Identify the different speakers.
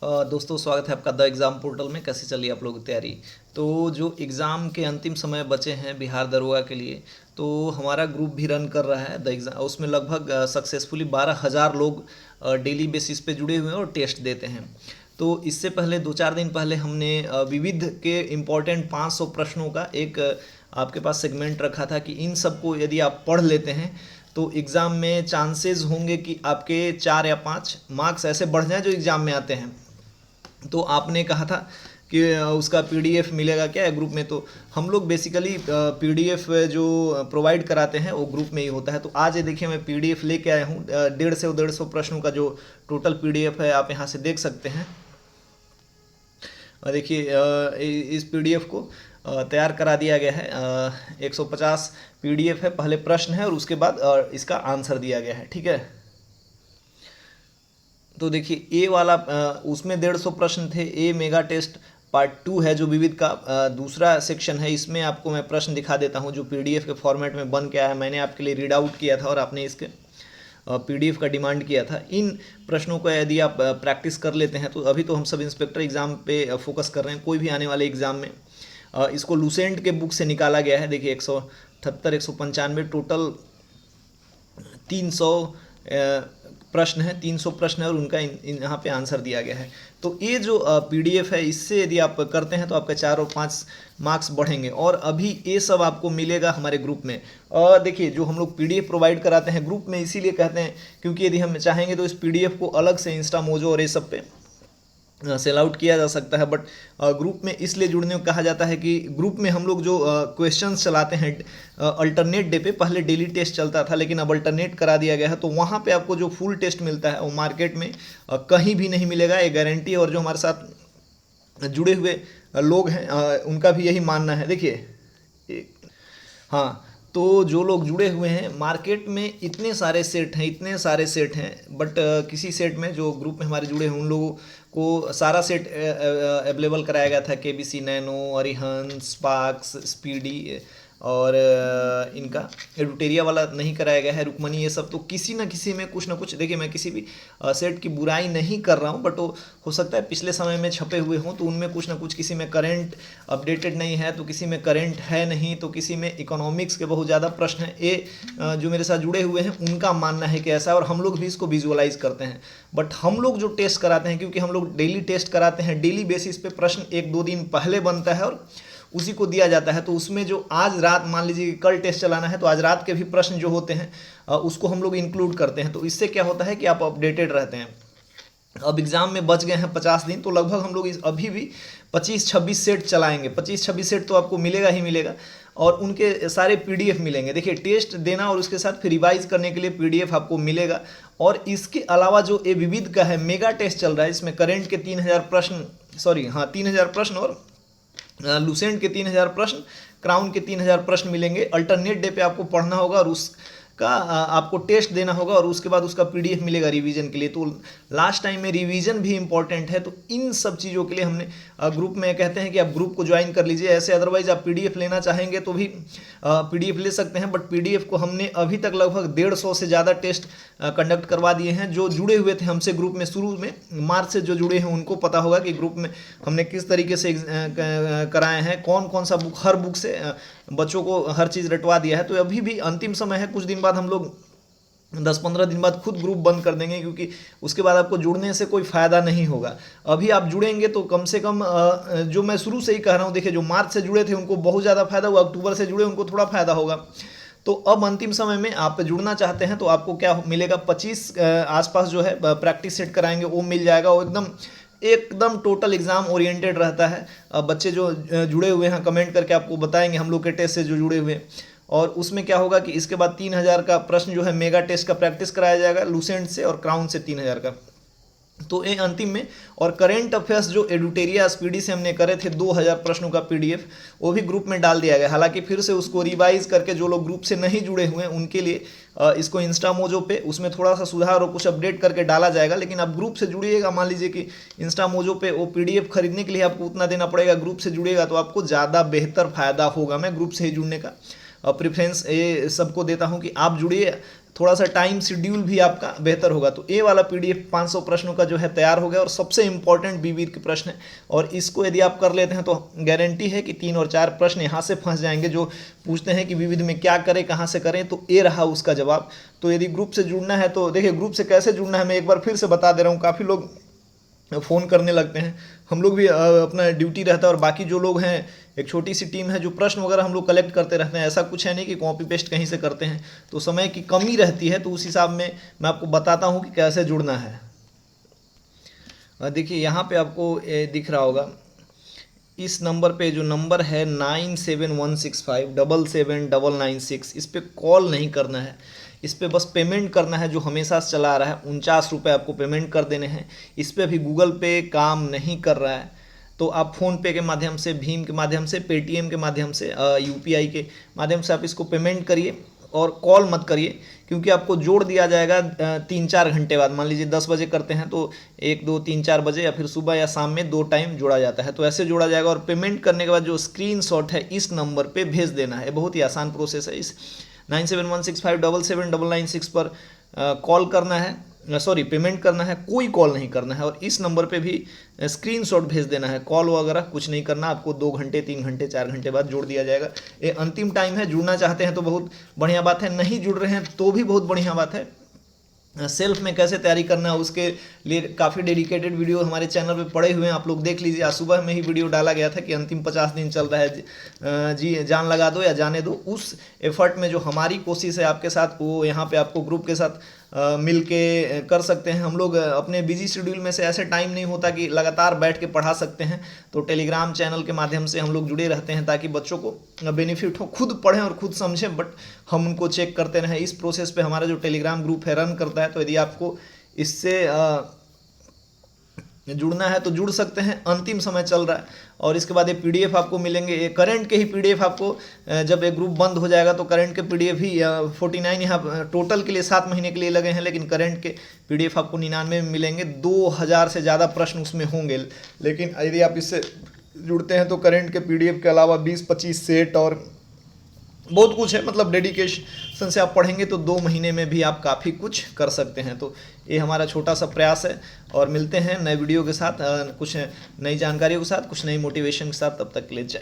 Speaker 1: दोस्तों स्वागत है आपका द एग्ज़ाम पोर्टल में। कैसी चल रही है आप लोगों की तैयारी? तो जो एग्ज़ाम के अंतिम समय बचे हैं बिहार दरोगा के लिए, तो हमारा ग्रुप भी रन कर रहा है द एग्ज़ाम। उसमें लगभग सक्सेसफुली 12,000 लोग डेली बेसिस पे जुड़े हुए हैं और टेस्ट देते हैं। तो इससे पहले 2-4 दिन पहले हमने विविध के इम्पोर्टेंट 500 प्रश्नों का एक आपके पास सेगमेंट रखा था कि इन सबको यदि आप पढ़ लेते हैं तो एग्ज़ाम में चांसेस होंगे कि आपके 4 या 5 मार्क्स ऐसे बढ़ जाएं जो एग्ज़ाम में आते हैं। तो आपने कहा था कि उसका पीडीएफ मिलेगा क्या है ग्रुप में। तो हम लोग बेसिकली पीडीएफ जो प्रोवाइड कराते हैं वो ग्रुप में ही होता है। तो आज ये देखिए मैं पीडीएफ लेके आया हूँ 150 प्रश्नों का जो टोटल पीडीएफ है, आप यहाँ से देख सकते हैं। देखिए इस पीडीएफ को तैयार करा दिया गया है। 150 पीडीएफ है, पहले प्रश्न है और उसके बाद इसका आंसर दिया गया है, ठीक है। तो देखिए ए वाला उसमें 150 प्रश्न थे। ए मेगा टेस्ट पार्ट 2 है जो विविध का दूसरा सेक्शन है। इसमें आपको मैं प्रश्न दिखा देता हूँ जो पीडीएफ के फॉर्मेट में बन के आया है। मैंने आपके लिए रीड आउट किया था और आपने इसके पीडीएफ का डिमांड किया था। इन प्रश्नों को यदि आप प्रैक्टिस कर लेते हैं तो अभी तो हम सब इंस्पेक्टर एग्ज़ाम पे फोकस कर रहे हैं, कोई भी आने वाले एग्ज़ाम में इसको लूसेंट के बुक से निकाला गया है। देखिए 178 195 टोटल 300 प्रश्न है, 300 प्रश्न है और उनका यहाँ पे आंसर दिया गया है। तो ये जो पीडीएफ है इससे यदि आप करते हैं तो आपका 4 और 5 मार्क्स बढ़ेंगे। और अभी ये सब आपको मिलेगा हमारे ग्रुप में। और देखिए जो हम लोग पीडीएफ प्रोवाइड कराते हैं ग्रुप में इसीलिए कहते हैं क्योंकि यदि हम चाहेंगे तो इस पीडीएफ को अलग से इंस्टा मोजो और ये सब पे सेल आउट किया जा सकता है। बट ग्रुप में इसलिए जुड़ने को कहा जाता है कि ग्रुप में हम लोग जो क्वेश्चंस चलाते हैं अल्टरनेट डे पे, पहले डेली टेस्ट चलता था लेकिन अब अल्टरनेट करा दिया गया है। तो वहाँ पे आपको जो फुल टेस्ट मिलता है वो मार्केट में कहीं भी नहीं मिलेगा, ये गारंटी। और जो हमारे साथ जुड़े हुए लोग हैं उनका भी यही मानना है। देखिए हाँ, तो जो लोग जुड़े हुए हैं मार्केट में इतने सारे सेट हैं बट किसी सेट में जो ग्रुप में हमारे जुड़े हैं उन लोगों को सारा सेट अवेलेबल कराया गया था। KBC nano, Arihant, sparks, speedy और इनका एडुटेरिया वाला नहीं कराया गया है, रुकमनी, ये सब। तो किसी न किसी में कुछ ना कुछ, देखिए मैं किसी भी सेट की बुराई नहीं कर रहा हूँ बट वो हो सकता है पिछले समय में छपे हुए हों तो उनमें कुछ ना कुछ, किसी में करंट अपडेटेड नहीं है तो किसी में करंट है नहीं, तो किसी में इकोनॉमिक्स के बहुत ज़्यादा प्रश्न हैं। ये जो मेरे साथ जुड़े हुए हैं उनका मानना है कि ऐसा, और हम लोग भी इसको विजुअलाइज करते हैं। बट हम लोग जो टेस्ट कराते हैं, क्योंकि हम लोग डेली टेस्ट कराते हैं, डेली बेसिस पे प्रश्न 1-2 दिन पहले बनता है और उसी को दिया जाता है। तो उसमें जो आज रात, मान लीजिए कल टेस्ट चलाना है तो आज रात के भी प्रश्न जो होते हैं उसको हम लोग इंक्लूड करते हैं। तो इससे क्या होता है कि आप अपडेटेड रहते हैं। अब एग्ज़ाम में बच गए हैं 50 दिन, तो लगभग हम लोग अभी भी 25-26 सेट चलाएंगे। 25-26 सेट तो आपको मिलेगा ही मिलेगा और उनके सारे पीडीएफ मिलेंगे। देखिए टेस्ट देना और उसके साथ फिर रिवाइज करने के लिए पीडीएफ आपको मिलेगा। और इसके अलावा जो ए विविध का है मेगा टेस्ट चल रहा है, इसमें करंट के 3000 प्रश्न, 3000 प्रश्न और लूसेंट के 3000 प्रश्न, क्राउन के 3000 प्रश्न मिलेंगे। अल्टरनेट डे पे आपको पढ़ना होगा और उसका आपको टेस्ट देना होगा और उसके बाद उसका पीडीएफ मिलेगा रिवीजन के लिए। तो लास्ट टाइम में रिवीजन भी इंपॉर्टेंट है। तो इन सब चीज़ों के लिए हमने ग्रुप में कहते हैं कि आप ग्रुप को ज्वाइन कर लीजिए। ऐसे अदरवाइज आप पीडीएफ लेना चाहेंगे तो भी पीडीएफ ले सकते हैं। बट पीडीएफ को हमने अभी तक लगभग 150 से ज़्यादा टेस्ट कंडक्ट करवा दिए हैं। जो जुड़े हुए थे हमसे ग्रुप में शुरू में, मार्च से जो जुड़े हैं उनको पता होगा कि ग्रुप में हमने किस तरीके से कराए हैं, कौन कौन सा बुक, हर बुक से बच्चों को हर चीज़ रटवा दिया है। तो अभी भी अंतिम समय है, कुछ दिन बाद हम लोग 10-15 दिन बाद खुद ग्रुप बंद कर देंगे क्योंकि उसके बाद आपको जुड़ने से कोई फ़ायदा नहीं होगा। अभी आप जुड़ेंगे तो कम से कम जो मैं शुरू से ही कह रहा हूँ, देखिए जो मार्च से जुड़े थे उनको बहुत ज़्यादा फायदा हुआ, अक्टूबर से जुड़े उनको थोड़ा फायदा होगा। तो अब अंतिम समय में आप जुड़ना चाहते हैं तो आपको क्या मिलेगा, 25 आसपास जो है प्रैक्टिस सेट कराएंगे वो मिल जाएगा। वो एकदम टोटल एग्जाम ओरिएंटेड रहता है। बच्चे जो जुड़े हुए हैं कमेंट करके आपको बताएंगे हम लोग के टेस्ट से जो जुड़े हुए हैं। और उसमें क्या होगा कि इसके बाद 3000 का प्रश्न जो है मेगा टेस्ट का प्रैक्टिस कराया जाएगा लूसेंट से और क्राउन से 3000 का। तो ये अंतिम में। और करेंट अफेयर्स जो एडुटेरिया स्पीडी से हमने करे थे 2000 प्रश्नों का पीडीएफ, वो भी ग्रुप में डाल दिया गया। हालांकि फिर से उसको रिवाइज करके जो लोग ग्रुप से नहीं जुड़े हुए हैं उनके लिए इसको इंस्टा मोजो पे उसमें थोड़ा सा सुधार और कुछ अपडेट करके डाला जाएगा। लेकिन आप ग्रुप से जुड़िएगा, मान लीजिए कि इंस्टा मोजो पे वो पीडीएफ खरीदने के लिए आपको उतना देना पड़ेगा, ग्रुप से जुड़िएगा तो आपको ज़्यादा बेहतर फ़ायदा होगा। मैं ग्रुप से ही जुड़ने का प्रेफरेंस ये सबको देता हूँ कि आप जुड़िए, थोड़ा सा टाइम शेड्यूल भी आपका बेहतर होगा। तो ये वाला पीडीएफ 500 प्रश्नों का जो है तैयार हो गया और सबसे इंपॉर्टेंट विविध के प्रश्न है, और इसको यदि आप कर लेते हैं तो गारंटी है कि 3 और 4 प्रश्न यहाँ से फंस जाएंगे जो पूछते हैं कि विविध में क्या करें, कहाँ से करें, तो ये रहा उसका जवाब। तो यदि ग्रुप से जुड़ना है तो देखिए, ग्रुप से कैसे जुड़ना है मैं एक बार फिर से बता दे रहा हूँ। काफ़ी लोग फ़ोन करने लगते हैं, हम लोग भी अपना ड्यूटी रहता है और बाकी जो लोग हैं एक छोटी सी टीम है जो प्रश्न वगैरह हम लोग कलेक्ट करते रहते हैं। ऐसा कुछ है नहीं कि कॉपी पेस्ट कहीं से करते हैं, तो समय की कमी रहती है। तो उस हिसाब में मैं आपको बताता हूँ कि कैसे जुड़ना है। देखिए यहाँ पे आपको दिख रहा होगा, इस नंबर पे जो नंबर है 9716577996, इस पर कॉल नहीं करना है, इस पे बस पेमेंट करना है जो हमेशा से चला आ रहा है। 49 रुपये आपको पेमेंट कर देने हैं। इस पर भी गूगल पे काम नहीं कर रहा है, तो आप फ़ोनपे के माध्यम से, भीम के माध्यम से, पेटीएम के माध्यम से, यूपीआई के माध्यम से आप इसको पेमेंट करिए और कॉल मत करिए, क्योंकि आपको जोड़ दिया जाएगा 3-4 घंटे बाद। मान लीजिए 10 बजे करते हैं तो 1, 2, 3, 4 बजे या फिर सुबह या शाम में 2 टाइम जोड़ा जाता है। तो ऐसे जोड़ा जाएगा और पेमेंट करने के बाद जो स्क्रीनशॉट है इस नंबर पे भेज देना है। बहुत ही आसान प्रोसेस है। इस 9716577996 पर कॉल करना है, सॉरी पेमेंट करना है, कोई कॉल नहीं करना है, और इस नंबर पे भी स्क्रीनशॉट भेज देना है। कॉल वगैरह कुछ नहीं करना, आपको 2 घंटे 3 घंटे 4 घंटे बाद जोड़ दिया जाएगा। ये अंतिम टाइम है। जुड़ना चाहते हैं तो बहुत बढ़िया बात है, नहीं जुड़ रहे हैं तो भी बहुत बढ़िया बात है। सेल्फ में कैसे तैयारी करना है उसके लिए काफ़ी डेडिकेटेड वीडियो हमारे चैनल पे पड़े हुए हैं, आप लोग देख लीजिए। आज सुबह में ही वीडियो डाला गया था कि अंतिम 50 दिन चल रहा है जी, जान लगा दो या जाने दो। उस एफर्ट में जो हमारी कोशिश है आपके साथ, वो यहाँ पे आपको ग्रुप के साथ मिल के कर सकते हैं। हम लोग अपने बिजी शेड्यूल में से ऐसे टाइम नहीं होता कि लगातार बैठ के पढ़ा सकते हैं, तो टेलीग्राम चैनल के माध्यम से हम लोग जुड़े रहते हैं ताकि बच्चों को बेनिफिट हो, खुद पढ़ें और खुद समझें, बट हम उनको चेक करते रहें। इस प्रोसेस पे हमारा जो टेलीग्राम ग्रुप है रन करता है। तो यदि आपको इससे जुड़ना है तो जुड़ सकते हैं। अंतिम समय चल रहा है और इसके बाद ये पीडीएफ आपको मिलेंगे। ये करंट के ही पीडीएफ आपको, जब एक ग्रुप बंद हो जाएगा तो करंट के पीडीएफ ही 49 यहाँ टोटल के लिए 7 महीने के लिए लगे हैं, लेकिन करंट के पीडीएफ आपको 99 में मिलेंगे। 2000 से ज़्यादा प्रश्न उसमें होंगे, लेकिन यदि आप इससे जुड़ते हैं तो करंट के पीडीएफ के अलावा 20-25 सेट और बहुत कुछ है। मतलब डेडिकेशन से आप पढ़ेंगे तो 2 महीने में भी आप काफ़ी कुछ कर सकते हैं। तो ये हमारा छोटा सा प्रयास है, और मिलते हैं नए वीडियो के साथ, कुछ नई जानकारियों के साथ, कुछ नई मोटिवेशन के साथ। तब तक के लिए जय।